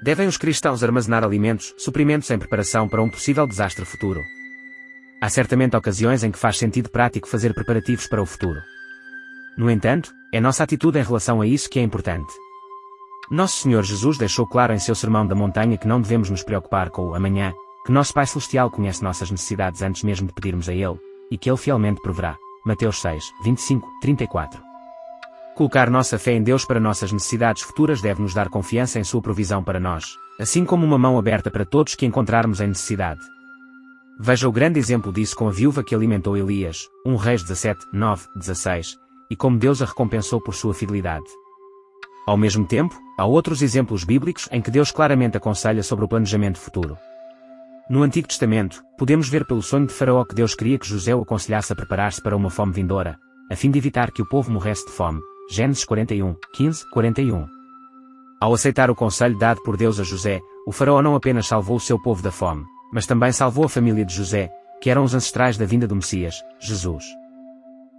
Devem os cristãos armazenar alimentos, suprimentos em preparação para um possível desastre futuro. Há certamente ocasiões em que faz sentido prático fazer preparativos para o futuro. No entanto, é nossa atitude em relação a isso que é importante. Nosso Senhor Jesus deixou claro em seu Sermão da Montanha que não devemos nos preocupar com o amanhã, que nosso Pai Celestial conhece nossas necessidades antes mesmo de pedirmos a Ele, e que Ele fielmente proverá. Mateus 6, 25, 34. Colocar nossa fé em Deus para nossas necessidades futuras deve nos dar confiança em sua provisão para nós, assim como uma mão aberta para todos que encontrarmos em necessidade. Veja o grande exemplo disso com a viúva que alimentou Elias, 1 Reis 17, 9, 16, e como Deus a recompensou por sua fidelidade. Ao mesmo tempo, há outros exemplos bíblicos em que Deus claramente aconselha sobre o planejamento futuro. No Antigo Testamento, podemos ver pelo sonho de Faraó que Deus queria que José o aconselhasse a preparar-se para uma fome vindoura, a fim de evitar que o povo morresse de fome. Gênesis 41, 15, 41. Ao aceitar o conselho dado por Deus a José, o Faraó não apenas salvou o seu povo da fome, mas também salvou a família de José, que eram os ancestrais da vinda do Messias, Jesus.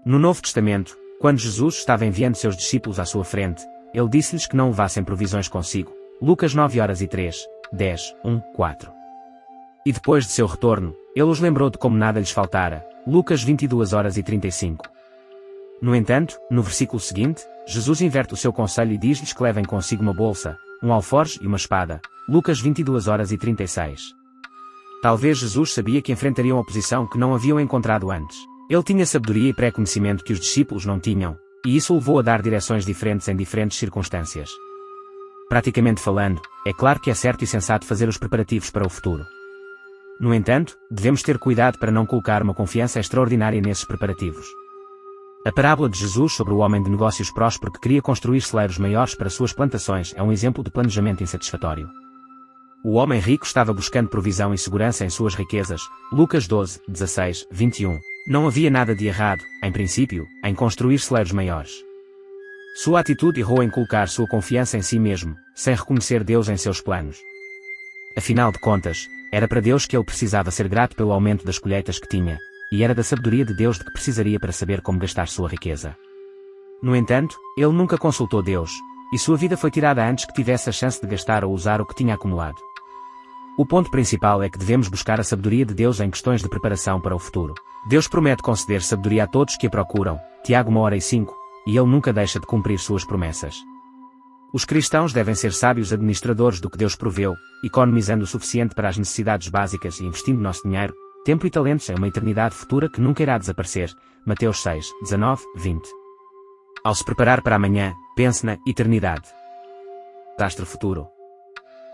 No Novo Testamento, quando Jesus estava enviando seus discípulos à sua frente, ele disse-lhes que não levassem provisões consigo. Lucas 9 horas e 3, 10, 1, 4. E depois de seu retorno, ele os lembrou de como nada lhes faltara. Lucas 22 horas e 35. No entanto, no versículo seguinte, Jesus inverte o seu conselho e diz-lhes que levem consigo uma bolsa, um alforje e uma espada. Lucas 22 horas e 36. Talvez Jesus sabia que enfrentariam oposição que não haviam encontrado antes. Ele tinha sabedoria e pré-conhecimento que os discípulos não tinham, e isso o levou a dar direções diferentes em diferentes circunstâncias. Praticamente falando, é claro que é certo e sensato fazer os preparativos para o futuro. No entanto, devemos ter cuidado para não colocar uma confiança extraordinária nesses preparativos. A parábola de Jesus sobre o homem de negócios próspero que queria construir celeiros maiores para suas plantações é um exemplo de planejamento insatisfatório. O homem rico estava buscando provisão e segurança em suas riquezas. Lucas 12, 16, 21. Não havia nada de errado, em princípio, em construir celeiros maiores. Sua atitude errou em colocar sua confiança em si mesmo, sem reconhecer Deus em seus planos. Afinal de contas, era para Deus que ele precisava ser grato pelo aumento das colheitas que tinha, e era da sabedoria de Deus de que precisaria para saber como gastar sua riqueza. No entanto, ele nunca consultou Deus, e sua vida foi tirada antes que tivesse a chance de gastar ou usar o que tinha acumulado. O ponto principal é que devemos buscar a sabedoria de Deus em questões de preparação para o futuro. Deus promete conceder sabedoria a todos que a procuram, Tiago 1:5, e ele nunca deixa de cumprir suas promessas. Os cristãos devem ser sábios administradores do que Deus proveu, economizando o suficiente para as necessidades básicas e investindo nosso dinheiro, tempo e talentos em uma eternidade futura que nunca irá desaparecer. Mateus 6, 19, 20. Ao se preparar para amanhã, pense na eternidade. Desastre futuro.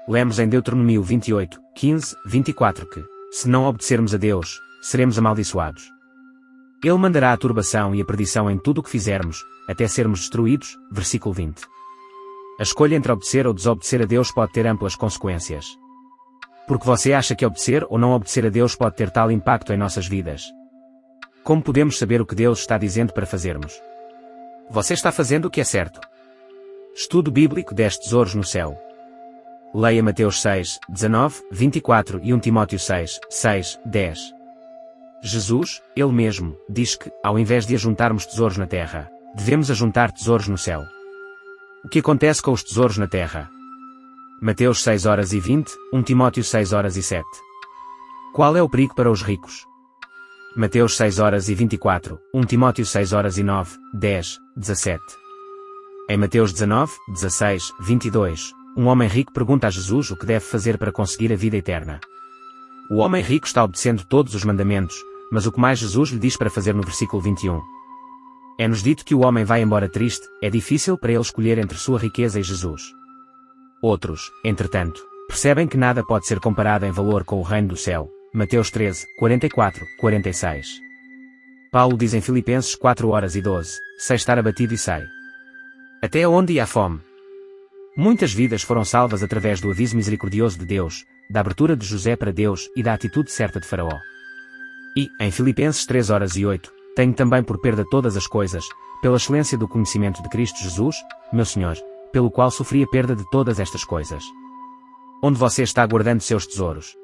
Lemos em Deuteronômio 28, 15, 24 que, se não obedecermos a Deus, seremos amaldiçoados. Ele mandará a turbação e a perdição em tudo o que fizermos, até sermos destruídos. Versículo 20. A escolha entre obedecer ou desobedecer a Deus pode ter amplas consequências. Porque você acha que obedecer ou não obedecer a Deus pode ter tal impacto em nossas vidas? Como podemos saber o que Deus está dizendo para fazermos? Você está fazendo o que é certo. Estudo bíblico 10 tesouros no céu. Leia Mateus 6, 19, 24 e 1 Timóteo 6, 6, 10. Jesus, Ele mesmo, diz que, ao invés de ajuntarmos tesouros na terra, devemos ajuntar tesouros no céu. O que acontece com os tesouros na terra? Mateus 6 horas e 20, 1 Timóteo 6 horas e 7. Qual é o perigo para os ricos? Mateus 6 horas e 24, 1 Timóteo 6 horas e 9, 10, 17. Em Mateus 19, 16, 22, um homem rico pergunta a Jesus o que deve fazer para conseguir a vida eterna. O homem rico está obedecendo todos os mandamentos, mas o que mais Jesus lhe diz para fazer no versículo 21? É-nos dito que o homem vai embora triste, é difícil para ele escolher entre sua riqueza e Jesus. Outros, entretanto, percebem que nada pode ser comparado em valor com o reino do céu. Mateus 13, 44, 46. Paulo diz em Filipenses 4 horas e 12, sei estar abatido e sei até onde há fome. Muitas vidas foram salvas através do aviso misericordioso de Deus, da abertura de José para Deus e da atitude certa de Faraó. E, em Filipenses 3 horas e 8, tenho também por perda todas as coisas, pela excelência do conhecimento de Cristo Jesus, meu Senhor, pelo qual sofri a perda de todas estas coisas. Onde você está guardando seus tesouros?